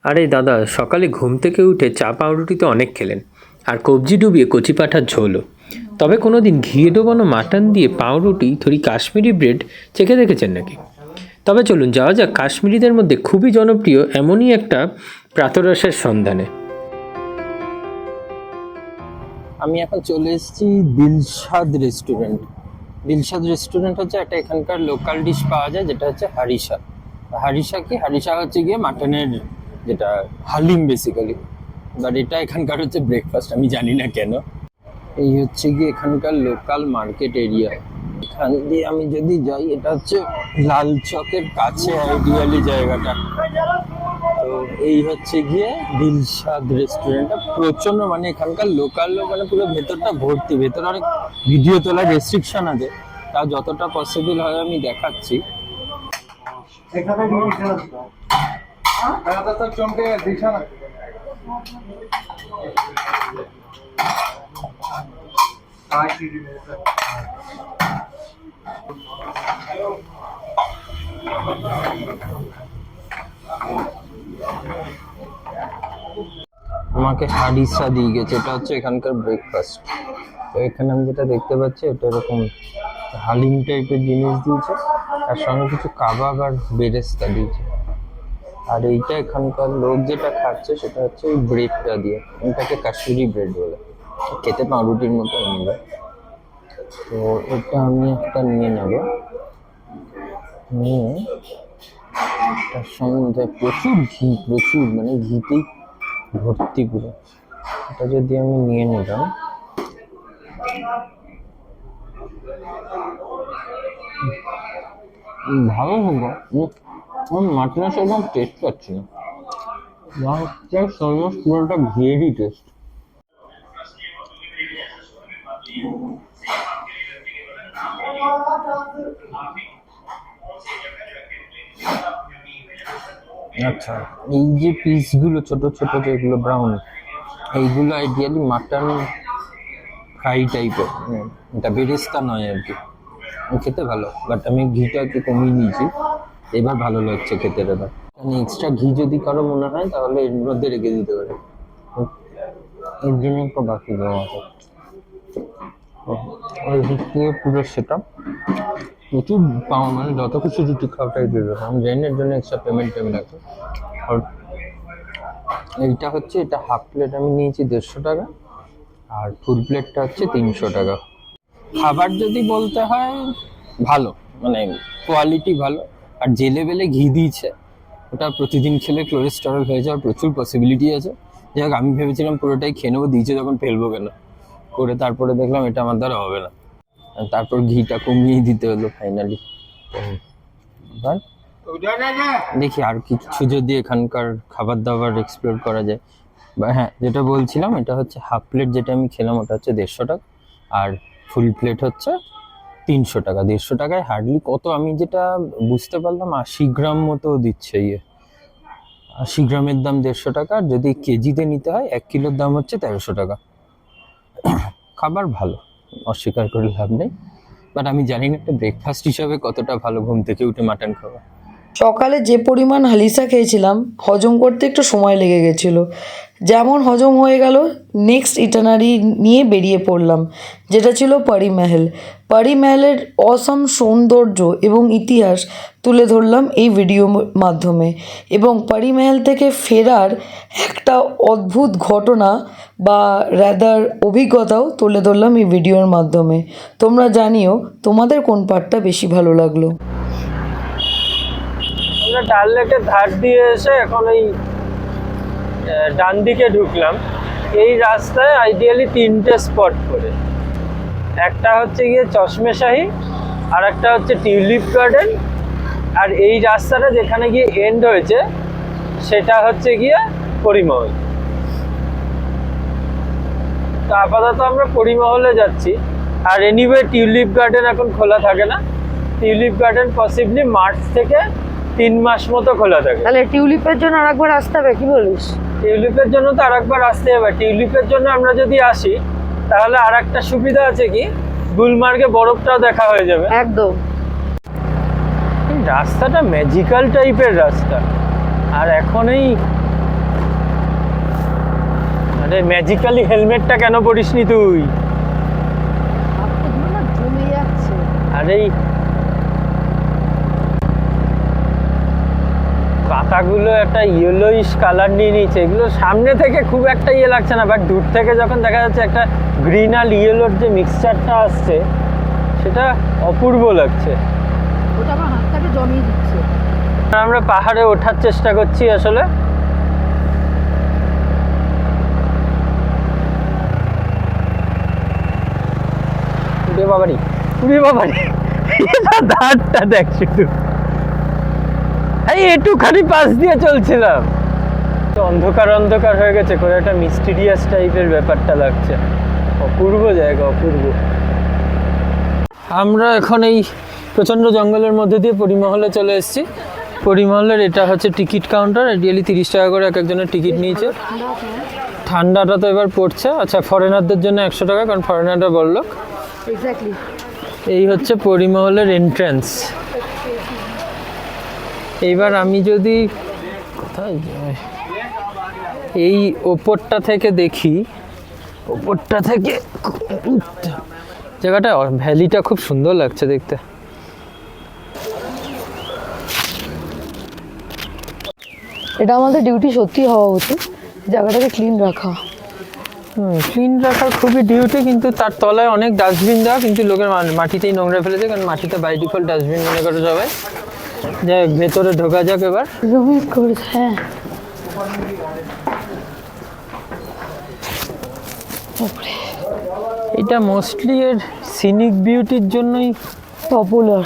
আরে দাদা, সকালে ঘুম থেকে উঠে চা পাউরুটি তো অনেক খেলেন, আর কবজি ডুবিয়ে কচি পাঁঠার ঝোলও। তবে কোনো দিন ঘিয়ে ডোবানো মাটন দিয়ে পাউরুটি থরি কাশ্মীরি ব্রেড চেখে দেখেছেন নাকি? তবে চলুন যাওয়া যাক কাশ্মীরিদের মধ্যে খুবই জনপ্রিয় এমনই একটা প্রাতরাশের সন্ধানে। আমি এখন চলে এসেছি দিলশাদ রেস্টুরেন্ট। দিলশাদ রেস্টুরেন্ট হচ্ছে একটা এখানকার লোকাল ডিশ পাওয়া যায়, যেটা হচ্ছে হারিসা। হারিসা কি? হারিসা হচ্ছে গিয়ে মাটনের যেটা হালিম বেসিক্যালি, বাট এটা এখানকার হচ্ছে ব্রেকফাস্ট। আমি জানি না কেন। এই হচ্ছে গিয়ে এখানকার লোকাল মার্কেট এরিয়া। এখান দিয়ে আমি যদি যাই, এটা হচ্ছে লাল চকের কাছে আইডিয়ালি জায়গাটা। তো এই হচ্ছে গিয়ে দিলশাদ রেস্টুরেন্টটা প্রচন্ড, মানে এখানকার লোকাল মানে পুরো ভেতরটা ভর্তি। ভেতরে অনেক ভিডিও তোলার রেস্ট্রিকশন আছে, তা যতটা পসিবল হয় আমি দেখাচ্ছি। আমাকে হারিসা দিয়ে গেছে, এটা হচ্ছে এখানকার ব্রেকফাস্ট। তো এখানে আমি যেটা দেখতে পাচ্ছি, এটা এরকম হালিম টাইপের জিনিস দিয়েছে, তার সঙ্গে কিছু কাবাব আর বেরেস্তা দিয়েছে। আর এইটা এখানকার লোক যেটা খাচ্ছে সেটা হচ্ছে ওই ব্রেডটা দিয়ে, এটাকে কাশ্মীরি ব্রেড বলে, খেতে পাউরুটির মতো নেবে। তো এটা আমি একটা নিয়ে নেব, নিয়ে তার সঙ্গে প্রচুর ঘি, প্রচুর মানে ঘিতেই ভর্তি পুরো। এটা যদি আমি নিয়ে নিলাম, ভালো হবো। আমি মাটনের সেরকম টেস্ট পাচ্ছি না, অলমোস্ট পুরোটা ঘিয়েরই টেস্ট। আচ্ছা, এই যে পিসগুলো ছোট ছোট যেগুলো ব্রাউন, এইগুলো আইডিয়ালি মাটন ফ্রাই টাইপের, এটা বেরেস্তা নয় আর কি। খেতে ভালো, বাট আমি ঘিটা একটু কমিয়ে নিয়েছি, এবার ভালো লাগছে খেতে। এবার মানে এক্সট্রা ঘি যদি কারো মনে হয় তাহলে এর মধ্যে রেখে দিতে পারে, এর জন্য একটু বাকি দেওয়া আছে। ওই দিক দিয়ে পুরো সেটা প্রচুর পাওয়া, মানে যত কিছু রুটি খাওয়াটাই দেবে। আমি জানি না এর জন্য এক্সট্রা পেমেন্ট আছে। আর এইটা হচ্ছে, এটা হাফ প্লেট আমি নিয়েছি 150 টাকা, আর ফুল প্লেটটা হচ্ছে 300 টাকা। খাবার যদি বলতে হয় ভালো, মানে কোয়ালিটি ভালো, আর যে লেভেলে ঘি দিয়েছে ওটা প্রতিদিন খেলে কোলেস্টেরল হয়ে যাওয়ার প্রচুর পসিবিলিটি আছে। যাই হোক, আমি ভেবেছিলাম পুরোটাই খেয়ে নেবো, দিয়েছে যখন ফেলবো কেন করে, তারপরে দেখলাম এটা আমার দ্বারা হবে না, তারপর ঘিটা কমিয়েই দিতে হলো ফাইনালি। এবার দেখি আর কিছু যদি এখানকার খাবার দাবার এক্সপ্লোর করা যায়। বা হ্যাঁ, যেটা বলছিলাম, এটা হচ্ছে হাফ প্লেট যেটা আমি খেলাম ওটা হচ্ছে 150 টাকা, আর ফুল প্লেট হচ্ছে 300 টাকা। 150 টাকায় হার্ডলি কত, আমি যেটা বুঝতে পারলাম 80 গ্রাম মতো দিচ্ছে। 80 গ্রামের দাম 150 টাকা, আর যদি কেজিতে নিতে হয় 1 কিলোর দাম হচ্ছে 1300 টাকা। খাবার ভালো, অস্বীকার করে লাভ নেই, বাট আমি জানি না একটা ব্রেকফাস্ট হিসাবে কতটা ভালো ঘুম থেকে উঠে মাটন খাওয়া। সকালে যে পরিমাণ হালিসা খেয়েছিলাম, হজম করতে একটু সময় লেগে গেছিলো। যেমন হজম হয়ে গেল, নেক্সট ইটানারি নিয়ে বেরিয়ে পড়লাম, যেটা ছিল পরি মহল। পরি মহলের অসম সৌন্দর্য এবং ইতিহাস তুলে ধরলাম এই ভিডিওর মাধ্যমে, এবং পরি মহল থেকে ফেরার একটা অদ্ভুত ঘটনা বা রাদার অভিজ্ঞতাও তুলে ধরলাম এই ভিডিওর মাধ্যমে। তোমরা জানিও তোমাদের কোন পার্টটা বেশি ভালো লাগলো। আমরা ডাল লেকের ধার দিয়ে এসে এখন এই ডান দিকে ঢুকলাম। এই রাস্তায় আইডিয়ালি 3টে স্পট করে, একটা হচ্ছে গিয়ে চশমেশাহী, আর একটা হচ্ছে টিউলিপ গার্ডেন, আর এই রাস্তাটা যেখানে গিয়ে এন্ড হয়েছে সেটা হচ্ছে গিয়ে পরিমহল। তো আপাতত আমরা পরিমহলে যাচ্ছি। আর এনিওয়ে টিউলিপ গার্ডেন এখন খোলা থাকে না, টিউলিপ গার্ডেন পসিবলি মার্চ থেকে 3 মাস মতো খোলা থাকে। তাহলে টিউলিপের জন্য আরেকবার আসতে হবে, কি বলিস? টিউলিপের জন্য তো আরেকবার আসতে হবে। টিউলিপের জন্য আমরা যদি আসি তাহলে আর একটা সুবিধা আছে কি, গুলমার্গে বরফটাও দেখা হয়ে যাবে। একদম। রাস্তাটা ম্যাজিক্যাল টাইপের রাস্তা, আর এখন এই আরে ম্যাজিক্যালি হেলমেটটা কেন পরিসনি তুই? হাতগুলো না জমে যাচ্ছে। আরে এই পাতাগুলো একটা ইয়েলোইশ কালার নিয়ে নিচ্ছে, এগুলো সামনে থেকে খুব একটা ইয়ে লাগছে না, বাট দূর থেকে যখন দেখা যাচ্ছে একটা গ্রিন আর ইয়েলোর যে মিক্সচারটা আসছে সেটা অপূর্ব লাগছে। ওটা আমার হাতটাকে জমিয়ে দিচ্ছে। আমরা পাহাড়ে ওঠার চেষ্টা করছি আসলে। উড়ে বাবারি, উড়ে বাবারি, ধারটা দেখ শুধু। এই একটুখানি পাশ দিয়ে চলছিলাম তো অন্ধকার অন্ধকার হয়ে গেছে, করে একটা মিস্টিরিয়াস টাইপের ব্যাপারটা লাগছে। অপূর্ব জায়গা, অপূর্ব। আমরা এখন এই প্রচণ্ড জঙ্গলের মধ্যে দিয়ে পরিমহলে চলে এসেছি। পরিমহলের এটা হচ্ছে টিকিট কাউন্টার, রিয়েলি 30 টাকা করে এক একজনের টিকিট নিয়েছে। ঠান্ডাটা তো এবার পড়ছে। আচ্ছা, ফরেনারদের জন্য 100 টাকা, কারণ ফরেনাররা বললো। এক্স্যাক্টলি। এই হচ্ছে পরিমহলের এন্ট্রান্স। এইবার আমি যদি কোথায় যাই, এই ওপরটা থেকে দেখি, ওপরটা থেকে জায়গাটা, ভ্যালিটা খুব সুন্দর লাগছে দেখতে। এটা আমাদের ডিউটি সত্যি হওয়া উচিত, জায়গাটাকে ক্লিন রাখা। ক্লিন রাখার খুবই ডিউটি, কিন্তু তার তলায় অনেক ডাস্টবিন দেওয়া, কিন্তু লোকের মাটিতেই নোংরা ফেলে দেয়, কারণ মাটিতে বাই ডিফল্ট ডাস্টবিন মনে করে সবাই। যাই হোক, ভেতরে ঢোকা যাক এবার। হ্যাঁ, এটা মোস্টলি এর সিনিক বিউটির জন্যই পপুলার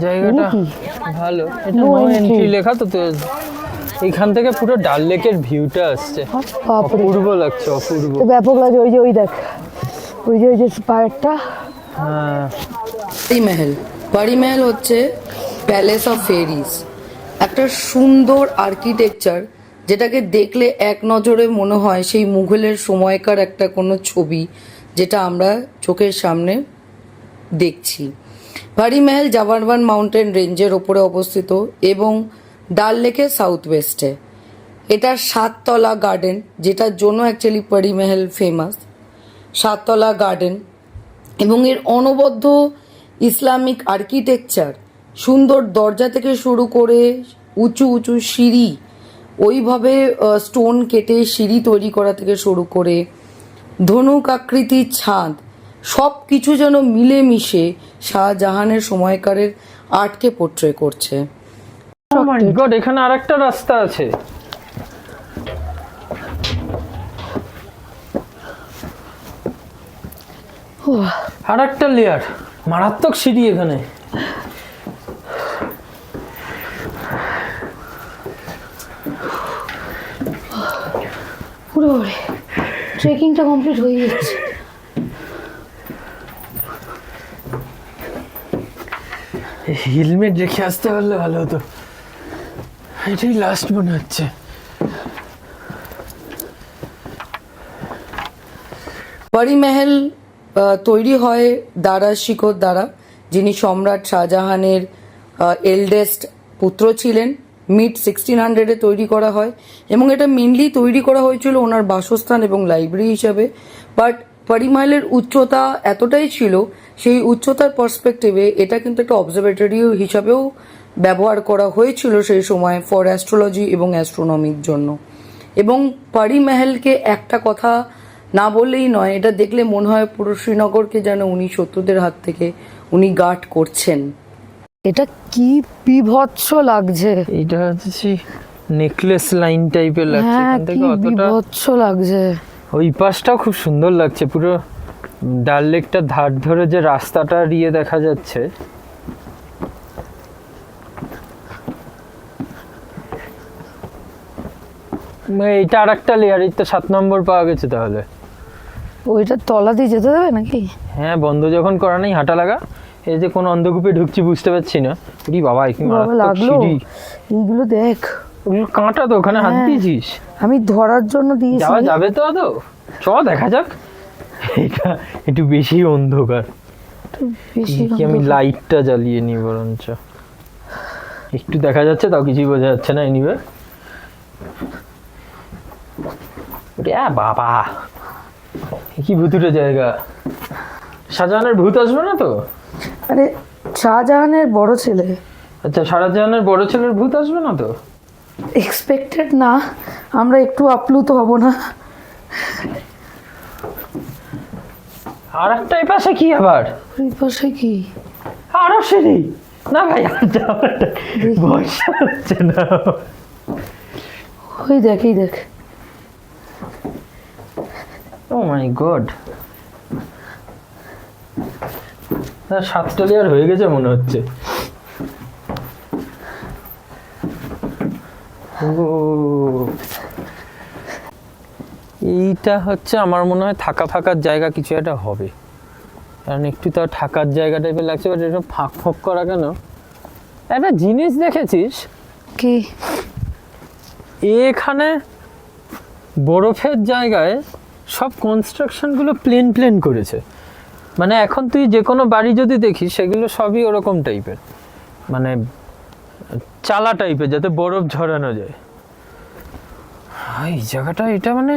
জায়গাটা। ভালো, এটা No নো entry। এন্ট্রি লেখা তো, তো এইখান থেকে পুরো ডাল লেকের ভিউটা আসছে। বাপরে, অপূর্ব লাগছে, অপূর্ব। তো ব্যাপক লাগে। ওই দেখ, ওই যে স্পায়ারটা। হ্যাঁ, পরি মহল। পরি মহল হচ্ছে প্যালেস অফ ফেরিজ, একটা সুন্দর আর্কিটেকচার যেটাকে দেখলে এক নজরে মনে হয় সেই মুঘলের সময়কার একটা কোনো ছবি, যেটা আমরা চোখের সামনে দেখছি। পরি মহল জাবারওয়ান মাউন্টেন রেঞ্জের ওপরে অবস্থিত এবং ডাল লেকের সাউথ ওয়েস্টে। এটা 7তলা গার্ডেন, যেটার জন্য অ্যাকচুয়ালি পরি মহল ফেমাস। 7তলা গার্ডেন এবং এর অনবদ্য ইসলামিক আর্কিটেকচার, সুন্দর দরজা থেকে শুরু করে উঁচু উঁচু সিঁড়ি, ওইভাবে স্টোন কেটে সিঁড়ি তৈরি করা থেকে শুরু করে ধনুক আকৃতির ছাদ, সব কিছু যেন মিলেমিশে শাহজাহানের সময়কারের আর্টকে পোট্রে করছে। ও মাই গড, এখানে আরেকটা রাস্তা আছে। আরেকটা লেয়ার, মারাত্মক সিঁড়ি এখানে। পুরো ট্রেকিংটা কমপ্লিট হয়ে যাচ্ছে। হেলমেট রেখে আসতে পারলে ভালো হতো, এটাই লাস্ট মনে হচ্ছে। পরি মহল তৈরি হয় দারা শিকোর দ্বারা, যিনি সম্রাট শাহজাহানের এল্ডেস্ট পুত্র ছিলেন। মিড 1600-এ তৈরি করা হয় এবং এটা মেনলি তৈরি করা হয়েছিল ওনার বাসস্থান এবং লাইব্রেরি হিসাবে। বাট পরি মহলের উচ্চতা এতটাই ছিল, সেই উচ্চতার পার্সপেক্টিভে এটা কিন্তু একটা অবজারভেটরি হিসাবেও ব্যবহার করা হয়েছিল সেই সময়, ফর অ্যাস্ট্রোলজি এবং অ্যাস্ট্রোনমির জন্য। এবং পরি মহলকে একটা কথা না বললেই নয়, এটা দেখলে মনে হয় পুরো শ্রীনগরকে যেন উনি শত্রুদের হাত থেকে উনি গার্ড করছেন। এটা কি বিভৎস লাগছে। এইটা হচ্ছে নেকলেস লাইন টাইপের লাগছে, হ্যাঁ, এখান কি থেকে অতটা। বিভৎস লাগছে। ওই পাশটাও খুব সুন্দর লাগছে, পুরো ডাল লেকটা ধার ধরে যে রাস্তাটা দিয়ে দেখা যাচ্ছে। এইটা আর একটা লেয়ার, এই তো 7 নম্বর পাওয়া গেছে তাহলে। ওইটার তলা দিয়ে যেতে দেবে নাকি? হ্যাঁ, বন্ধ যখন করা নেই হাঁটা লাগা। এই যে কোন অন্ধকূপে ঢুকছি বুঝতে পারছি না। উরি বাবা, কি বাবা মারাত্মক লাগলো। সিঁড়ি। এইগুলো দেখ, ওগুলো কাঁটা তো, ওখানে হাত হ্যাঁ। দিয়েছিস? আমি ধরার জন্য দিয়েছি। যাওয়া যাবে তো আদৌ? চ দেখা যাক। এটা একটু বেশি অন্ধকার, বেশি কি আমি লাইটটা জ্বালিয়ে নিই বরঞ্চ। একটু দেখা যাচ্ছে, তাও কিছুই বোঝা যাচ্ছে না। এনিওয়ে, বাবা, কি ভুতুরে জায়গা। শাহজাহানের ভূত আসবে না তো? আরে শাহজাহানের বড় ছেলে, আচ্ছা, শাহজাহানের বড় ছেলের ভূত আসবে না তো? এক্সপেক্টেড না, আমরা একটু আপ্লুত হব না? আর একটা এই পাশে কি আবার? ওই পাশে কি? আরো সিঁড়ি? না ভাই, আর যাওয়ার বয়সা হচ্ছে না। ওই দেখ, এই দেখ। ও মাই গড, সাতটা লেয়ার হয়ে গেছে মনে হচ্ছে। এইটা হচ্ছে আমার মনে হয় থাকা ফাঁকার জায়গা কিছু একটা হবে, কারণ একটু তাও থাকার জায়গা টাইপের লাগছে। বাট এটা ফাঁক ফাঁক করা কেন? একটা জিনিস দেখেছিস কি? এখানে বরফের জায়গায় সব কনস্ট্রাকশনগুলো প্লেন প্লেন করেছে। মানে এখন তুই যে কোনো বাড়ি যদি দেখিস সেগুলো সবই ওরকম টাইপের, মানে চালা টাইপের, যাতে বরফ ঝরানো যায়। এই জায়গাটা, এটা মানে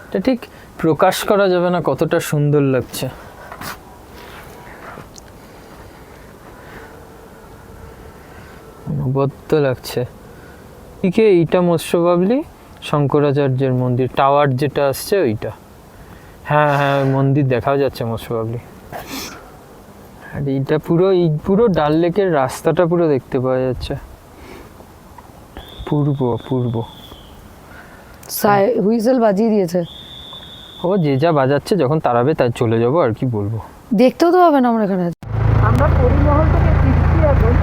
এটা ঠিক প্রকাশ করা যাবে না কতটা সুন্দর লাগছে। অনবদ্য লাগছে। এদিকে এইটা মোস্ট প্রবাবলি শঙ্করাচার্যের মন্দির, টাওয়ার যেটা আসছে ওইটা। হ্যাঁ হ্যাঁ, ওই মন্দির দেখাও যাচ্ছে মোস্ট প্রবাবলি। আর এইটা পুরো, এই পুরো ডাল লেকের রাস্তাটা পুরো দেখতে পাওয়া যাচ্ছে। পূর্ব পূর্ব হুইসেল বাজিয়ে দিয়েছে। ও যে যা বাজাচ্ছে, যখন তাড়াবে তাই চলে যাবো, আর কি বলবো। দেখতেও তো হবে না আমরা এখানে। আমরা পরিমহল থেকে ফিরছি এখন।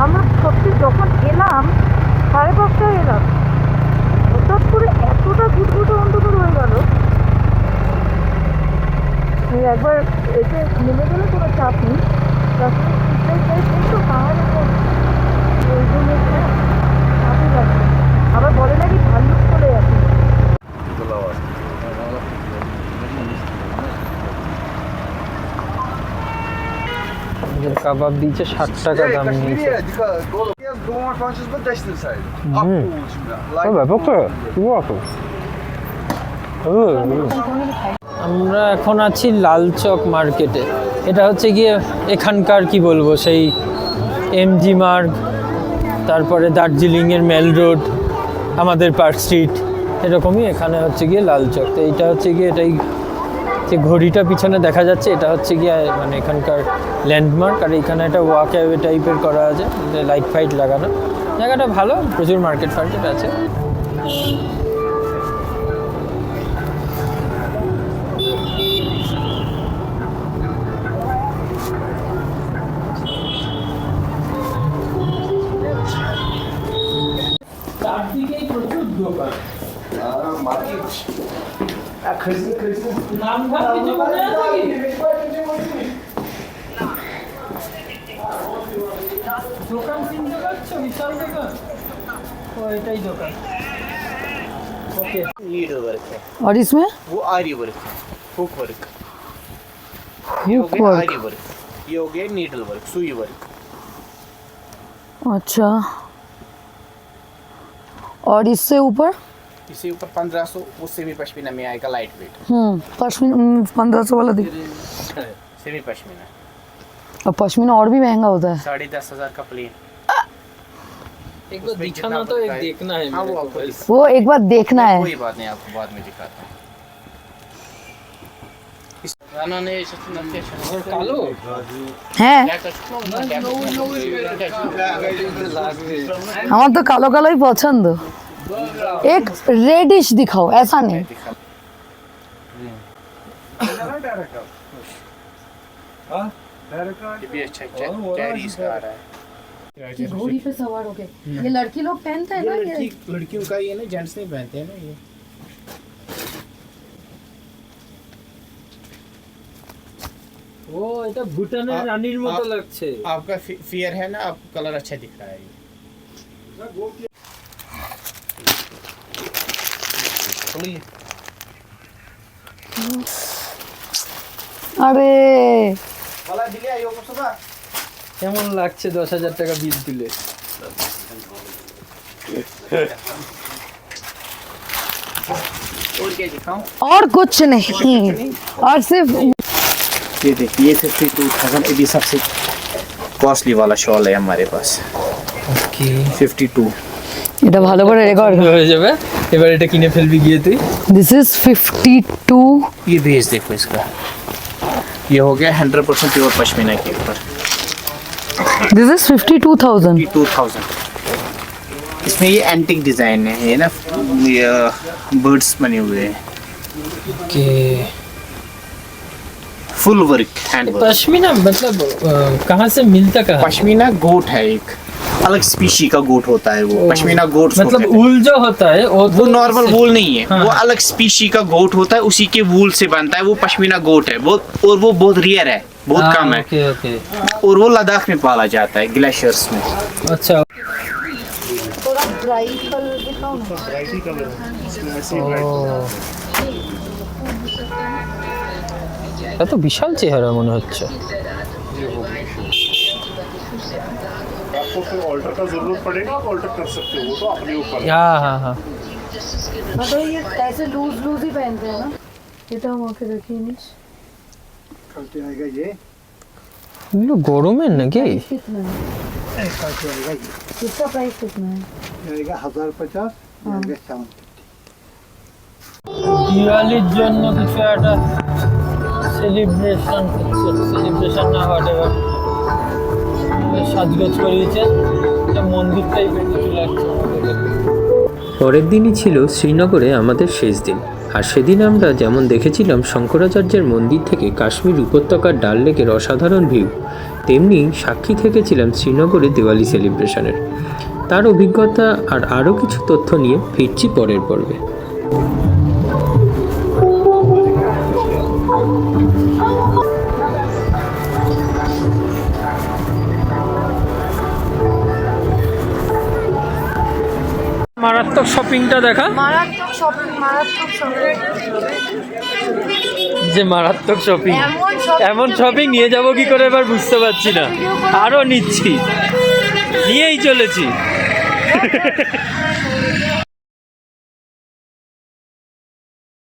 আমরা সত্যি যখন এলাম 5:30 এলাম, হঠাৎ করে এতটা ঘুটঘুটে অন্ধকার হয়ে গেল। একবার এসে নেমে গেলে কোনো চাপ নেই, কিন্তু পাহাড়ের ওই জন্য চাপই লাগছে। আবার বলে নাকি ভাল্লুক চলে যাচ্ছে। কাবাব দিয়েছে 60 টাকা দাম নিয়েছে। আমরা এখন আছি লালচক মার্কেটে। এটা হচ্ছে গিয়ে এখানকার কি বলবো, সেই এমজি মার্গ, তারপরে দার্জিলিংয়ের মেল রোড, আমাদের পার্ক স্ট্রিট, এরকমই এখানে হচ্ছে গিয়ে লালচক। তো এইটা হচ্ছে গিয়ে, এটাই যে ঘড়িটা পিছনে দেখা যাচ্ছে, এটা হচ্ছে গিয়ে মানে এখানকার ল্যান্ডমার্ক। আর এখানে একটা ওয়াক অ্যাওয়ে টাইপের করা আছে, লাইট ফাইট লাগানো। জায়গাটা ভালো, প্রচুর মার্কেট ফার্কেট আছে। চারদিকেই প্রচুর দোকান। নাম ধাম কিছু মনে আছে কি? দোকান চিনতে পারছো? বিশাল দোকান। ও এটাই দোকাन। ओके, नीडल वर्क है, और इसमें वो आरी वर्क है, हुक वर्क। ये हो हुक गया वर्क। आरी वर्क, ये हो गया नीडल वर्क, सुई वर्क। अच्छा, और इससे ऊपर? इससे ऊपर 1500, वो सेमी पश्मीना में आएगा, लाइट वेट। पश्मीना 1500 वाला दिख। सेमी पश्मीना और पश्मीना और भी महंगा होता है। 10,500 का प्लेन। एक बार दिखाना तो, एक देखना है हाँ, मेरे वो को। आपको वो एक बार देखना है। कोई बात नहीं, आपको बाद में दिखाता हूँ। गाना ने और कालो হ্যাঁ, আমার তো কালো কালোই পছন্দ। एक रेडिश दिखाओ, ऐसा नहीं। ये भी अच्छा कैरीज का आ रहा है। घोड़ी पे सवार हो गए। ये लड़की लोग पहनते हैं ना ये। लड़कियों का ये ना, जेंट्स नहीं पहनते हैं ना ये। ও এটা ভুটানের রানীর মতো লাগছে। आपका फियर है ना, आपको कलर अच्छा दिख रहा है ये। আরে কেমন লাগছে 10,000 টাকা বিল দিলে? और क्या दिखाऊं? और कुछ नहीं, और सिर्फ ये देखिए, ये 52,000 ये सबसे कॉस्टली वाला शॉल है हमारे पास। ওকে 52। এটা ভালো করে রেকর্ড। হয়ে যাবে, এবার এটা কিনে ফেলবি গিয়ে তুই। This is 52। ये बेस देखो इसका, ये हो गया 100% प्योर पश्मीना के ऊपर। This is 52,000। 52,000। इसमें ये एंटिक डिजाइन है, ये ना बर्ड्स बने हुए हैं, okay full work hand work. Pashmina मतलब कहाँ से मिलता कहाँ? पश्मीना गोट है, एक अलग स्पीशी का गोट होता है वो, पश्मीना गोट मतलब ऊल जो होता है वो नॉर्मल वूल नहीं है, हाँ। वो अलग स्पीशी का गोट होता है, उसी के वूल से बनता है, वो पश्मीना गोट है बहुत, और वो बहुत रेयर है, बहुत कम है, ओके ओके और वो लद्दाख में पाला जाता है, ग्लेशियर्स में। अच्छा এত বিশাল চেহারা মনে হচ্ছে। आपको कोई ऑल्टर का जरूरत पड़ेगा, आप ऑल्टर कर सकते हो, वो तो अपने ऊपर है। হ্যাঁ হ্যাঁ হ্যাঁ मतलब ये ऐसे लूज लूज ही पहनते हैं ना, এটা আমাকে দেখিয়ে নিস। এগুলো গরমের নাকি? कितना है? इसका प्राइस कितना है? দিওয়ালির জন্য কিছু একটা সেলিব্রেশন হচ্ছে, সেলিব্রেশন না হোয়াট এভার সাজগোজ করিয়েছে, এটা মন্দির টাইপের কিছু লাগছে আমাদের। পরের দিনই ছিল শ্রীনগরে আমাদের শেষ দিন, আর সেদিন আমরা যেমন দেখেছিলাম শঙ্করাচার্যের মন্দির থেকে কাশ্মীর উপত্যকার ডাল লেকের অসাধারণ ভিউ, তেমনি সাক্ষী থেকেছিলাম শ্রীনগরে দিওয়ালি সেলিব্রেশনের। তার অভিজ্ঞতা আর আরও কিছু তথ্য নিয়ে ফিরছি পরের পর্বে। মারাত্মক শপিংটা দেখা, মারাত্মক শপিং, মারাত্মক শপিং, যে মারাত্মক শপিং, এমন shopping এমন শপিং নিয়ে যাব কি করে এবার বুঝতে পারছি না, আরও নিচ্ছি, নিয়েই চলেছি।